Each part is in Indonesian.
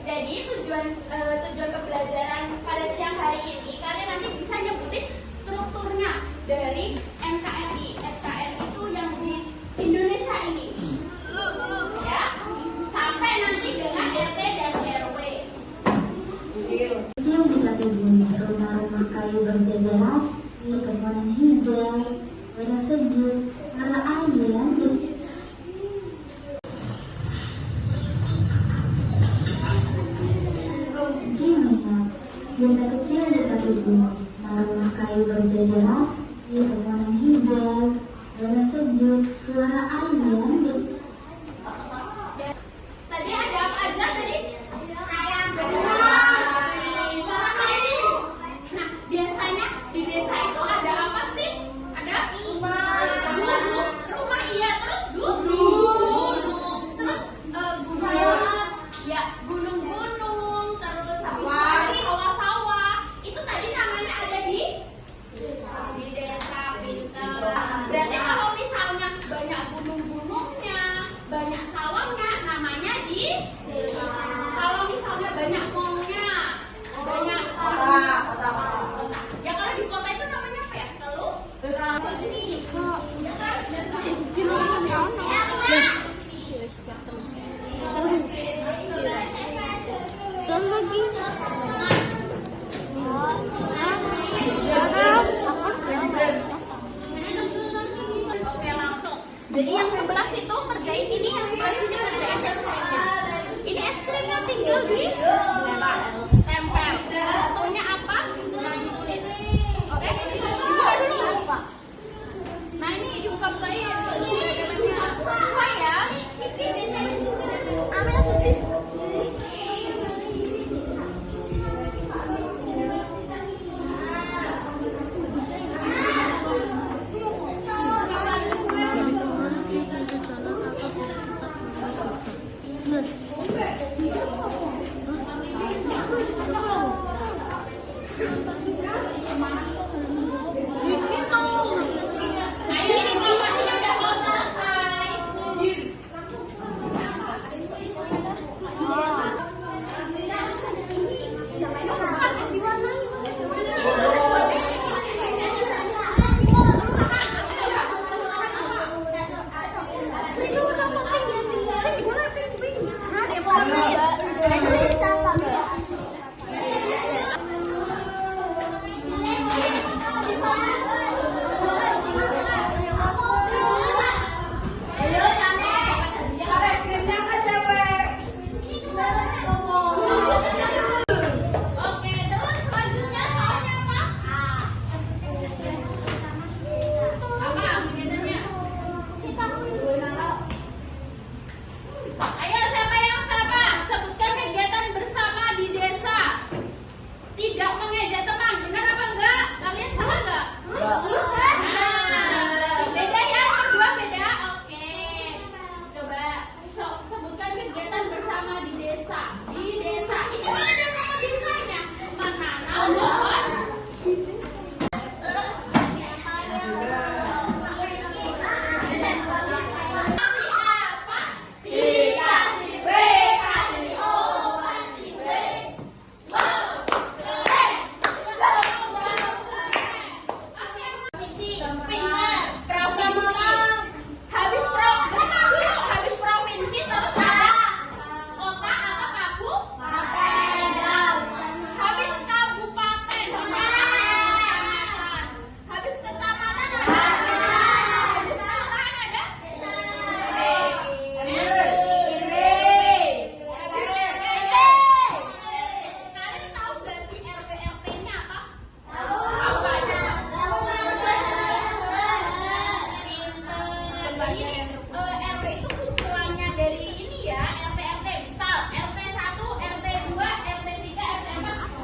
Jadi tujuan pembelajaran pada siang hari ini kalian nanti bisa nyebutin strukturnya dari NKRI. NKRI itu yang di Indonesia ini, ya, sampai nanti dengan RT dan RW. Kecil di kaki bumi, rumah-rumah kayu berjajar rapi, pepohonan hijau, udara sejuk, warna ayam. Desa kecil di kaki bumi, rumah kayu berjajar rapi, pepohonan hijau, udara sejuk, suara ayam. Tadi ada apa aja tadi? Ayam. Nah, biasanya di desa itu ada apa sih? Ada rumah, iya, terus gunung, terus gunung-gunung, terus sawah-sawah. Itu tadi namanya ada di desa. Pintar. Berarti kalau misalnya banyak gunung-gunungnya, banyak sawahnya, namanya di desa. Kalau misalnya banyak mallnya, banyak kota. Ya kalau di kota itu namanya apa ya? Teluk. Oke, langsung. Jadi yang sebelah situ kerjain ini, yang sebelah sini kerjain es krimnya. Ini es krimnya tinggal di tempel. Strukturnya apa? Nah, ditulis. Oke? Dibuka dulu. Nah, ini dibuka-bukain. Sesuai ya. Ambil tulis.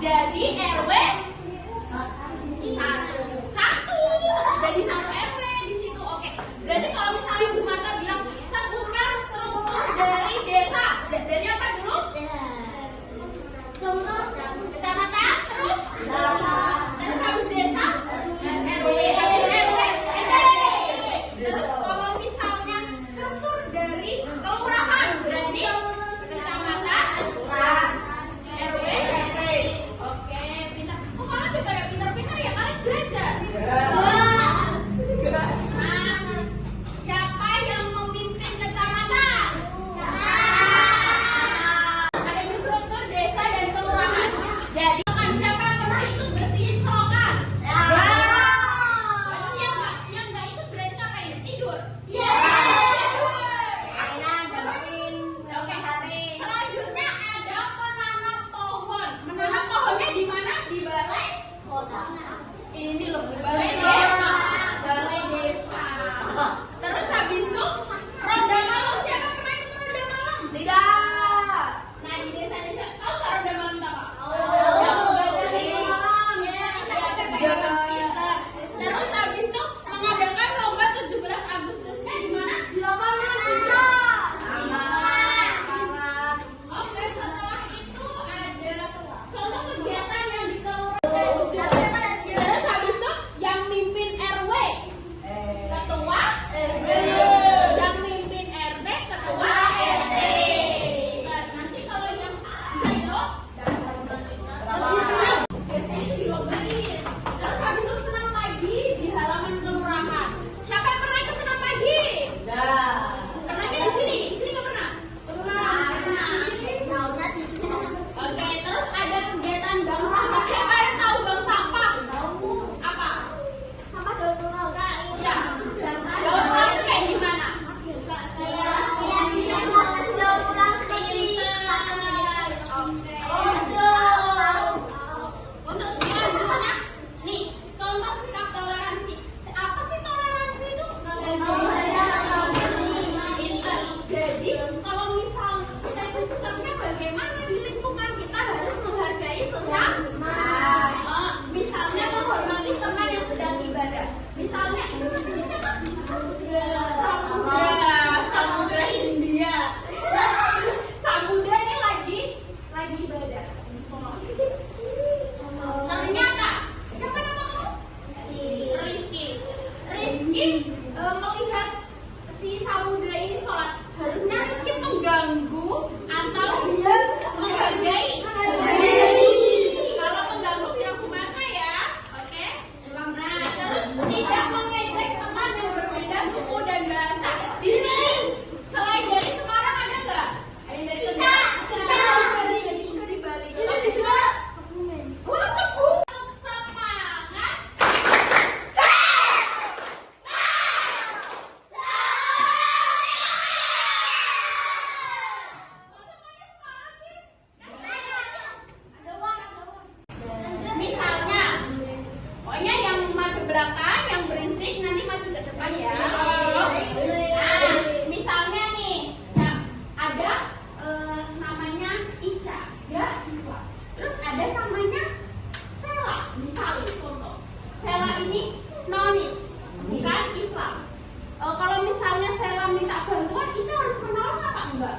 Jadi RW satu, jadi satu RW di situ. Oke, berarti kalau misalnya Bu Marta bilang sebutkan struktur dari desa, dari apa dulu? Kecamatan, terus habis desa, RW, habis RW. Terus kalau misalnya struktur dari kelurahan, berarti kecamatan, teman-teman ya. Nah, misalnya nih, ada namanya Ica, dia Islam. Terus ada namanya Sela, misalnya contoh. Sela ini nonis, bukan Islam. Kalau misalnya Sela minta bantuan, Ica harus menolong apa enggak?